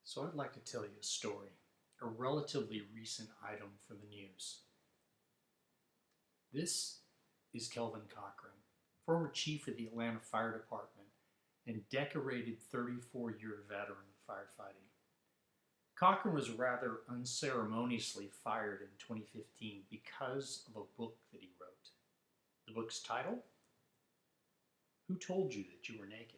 So I'd like to tell you a story, a relatively recent item for the news. This is Kelvin Cochran, former chief of the Atlanta Fire Department and decorated 34-year veteran of firefighting. Cochran was rather unceremoniously fired in 2015 because of a book that he wrote. The book's title? Who Told You That You Were Naked?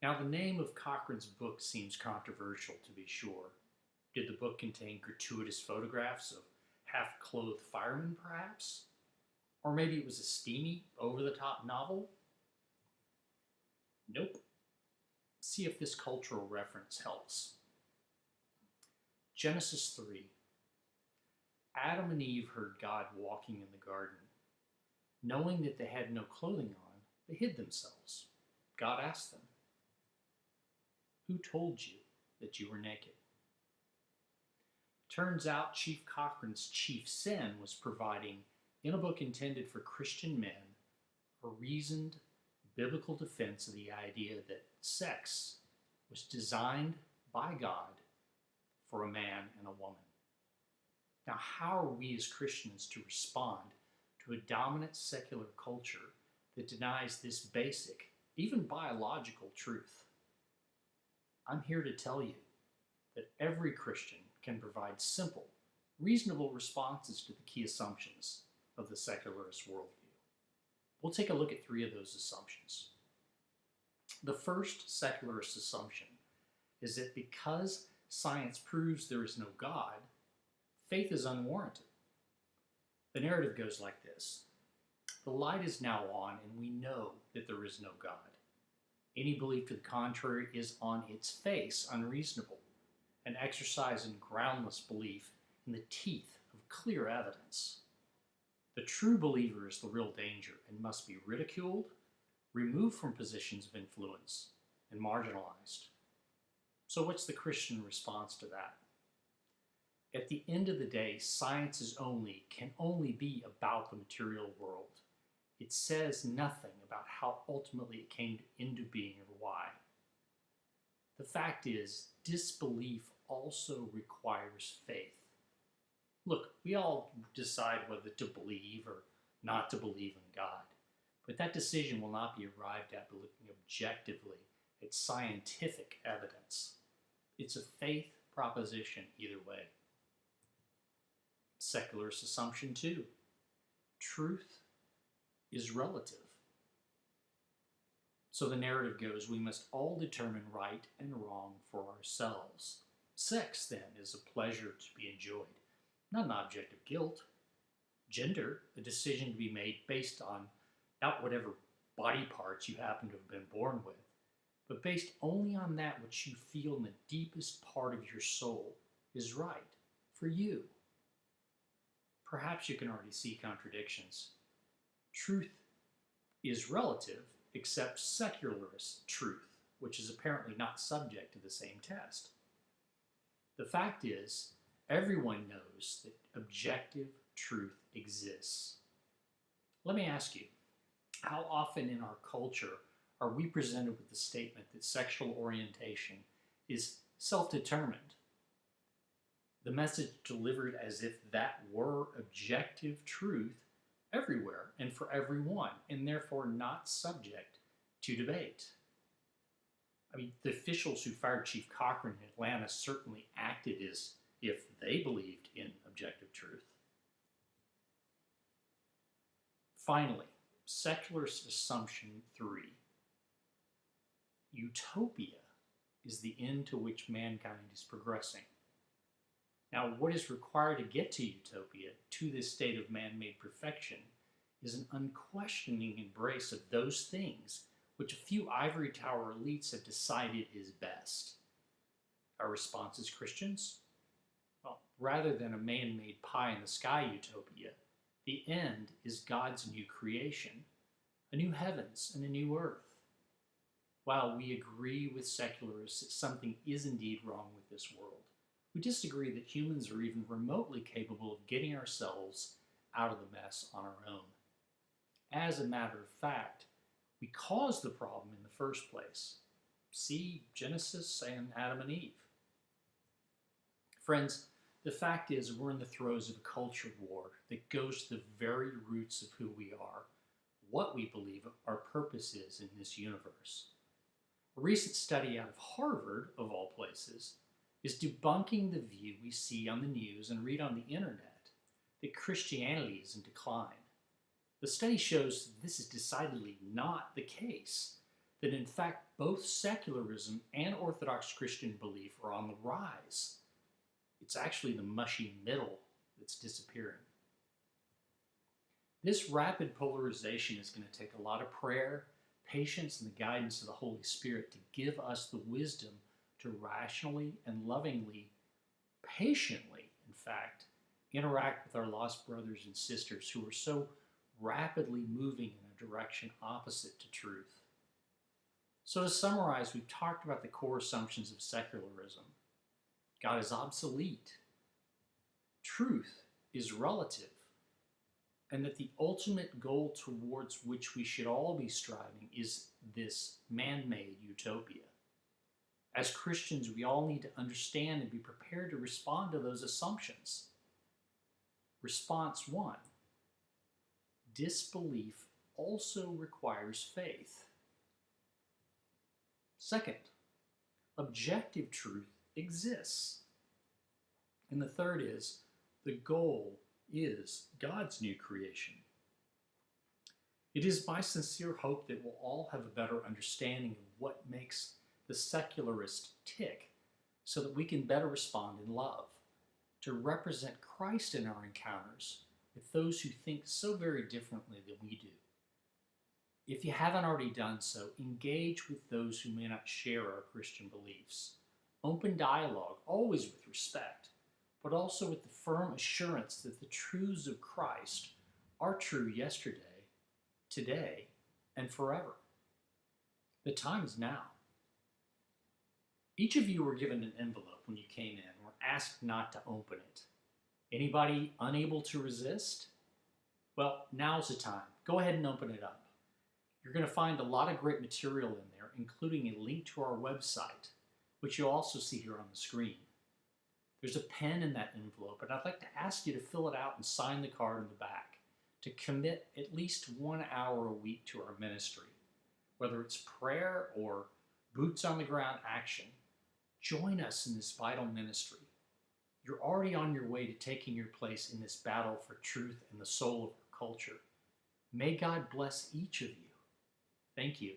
Now, the name of Cochran's book seems controversial, to be sure. Did the book contain gratuitous photographs of half-clothed firemen, perhaps? Or maybe it was a steamy, over-the-top novel? Nope. See if this cultural reference helps. Genesis 3. Adam and Eve heard God walking in the garden. Knowing that they had no clothing on, they hid themselves. God asked them, "Who told you that you were naked?" Turns out Chief Cochran's chief sin was providing, in a book intended for Christian men, a reasoned biblical defense of the idea that sex was designed by God for a man and a woman. Now, how are we as Christians to respond to a dominant secular culture that denies this basic, even biological truth? I'm here to tell you that every Christian can provide simple, reasonable responses to the key assumptions of the secularist worldview. We'll take a look at three of those assumptions. The first secularist assumption is that because science proves there is no God, faith is unwarranted. The narrative goes like this. The light is now on, and we know that there is no God. Any belief to the contrary is on its face unreasonable, an exercise in groundless belief in the teeth of clear evidence. The true believer is the real danger and must be ridiculed, removed from positions of influence, and marginalized. So what's the Christian response to that? At the end of the day, science can only be about the material world. It says nothing about how ultimately it came into being or why. The fact is, disbelief also requires faith. Look, we all decide whether to believe or not to believe in God, but that decision will not be arrived at by looking objectively at scientific evidence. It's a faith proposition either way. Secularist assumption 2. Truth is relative. So the narrative goes, we must all determine right and wrong for ourselves. Sex, then, is a pleasure to be enjoyed, not an object of guilt. Gender, a decision to be made based on not whatever body parts you happen to have been born with, but based only on that which you feel in the deepest part of your soul is right for you. Perhaps you can already see contradictions. Truth is relative, except secularist truth, which is apparently not subject to the same test. The fact is, everyone knows that objective truth exists. Let me ask you, how often in our culture are we presented with the statement that sexual orientation is self-determined? The message delivered as if that were objective truth everywhere and for everyone, and therefore not subject to debate. I mean, the officials who fired Chief Cochran in Atlanta certainly acted as if they believed in objective truth. Finally, secularist assumption 3. Utopia is the end to which mankind is progressing. Now, what is required to get to utopia, to this state of man-made perfection, is an unquestioning embrace of those things which a few ivory tower elites have decided is best. Our response as Christians? Well, rather than a man-made pie-in-the-sky utopia, the end is God's new creation, a new heavens and a new earth. While we agree with secularists that something is indeed wrong with this world, we disagree that humans are even remotely capable of getting ourselves out of the mess on our own. As a matter of fact, we caused the problem in the first place. see Genesis and Adam and Eve. Friends, the fact is we're in the throes of a culture war that goes to the very roots of who we are, what we believe our purpose is in this universe. A recent study out of Harvard, of all places, is debunking the view we see on the news and read on the internet that Christianity is in decline. The study shows this is decidedly not the case, that in fact both secularism and Orthodox Christian belief are on the rise. It's actually the mushy middle that's disappearing. This rapid polarization is going to take a lot of prayer, patience, and the guidance of the Holy Spirit to give us the wisdom to rationally and lovingly, patiently, in fact, interact with our lost brothers and sisters who are so rapidly moving in a direction opposite to truth. So to summarize, we've talked about the core assumptions of secularism. God is obsolete. Truth is relative. And that the ultimate goal towards which we should all be striving is this man-made utopia. As Christians, we all need to understand and be prepared to respond to those assumptions. Response 1. Disbelief also requires faith. Second, objective truth exists. And the third is, the goal is God's new creation. It is my sincere hope that we'll all have a better understanding of what makes the secularist tick so that we can better respond in love, to represent Christ in our encounters with those who think so very differently than we do. If you haven't already done so, engage with those who may not share our Christian beliefs. Open dialogue, always with respect, but also with the firm assurance that the truths of Christ are true yesterday, today, and forever. The time is now. Each of you were given an envelope when you came in, were asked not to open it. Anybody unable to resist? Well, now's the time. Go ahead and open it up. You're going to find a lot of great material in there, including a link to our website, which you'll also see here on the screen. There's a pen in that envelope, and I'd like to ask you to fill it out and sign the card in the back to commit at least 1 hour a week to our ministry. Whether it's prayer or boots on the ground action, join us in this vital ministry. You're already on your way to taking your place in this battle for truth and the soul of our culture. May God bless each of you. Thank you.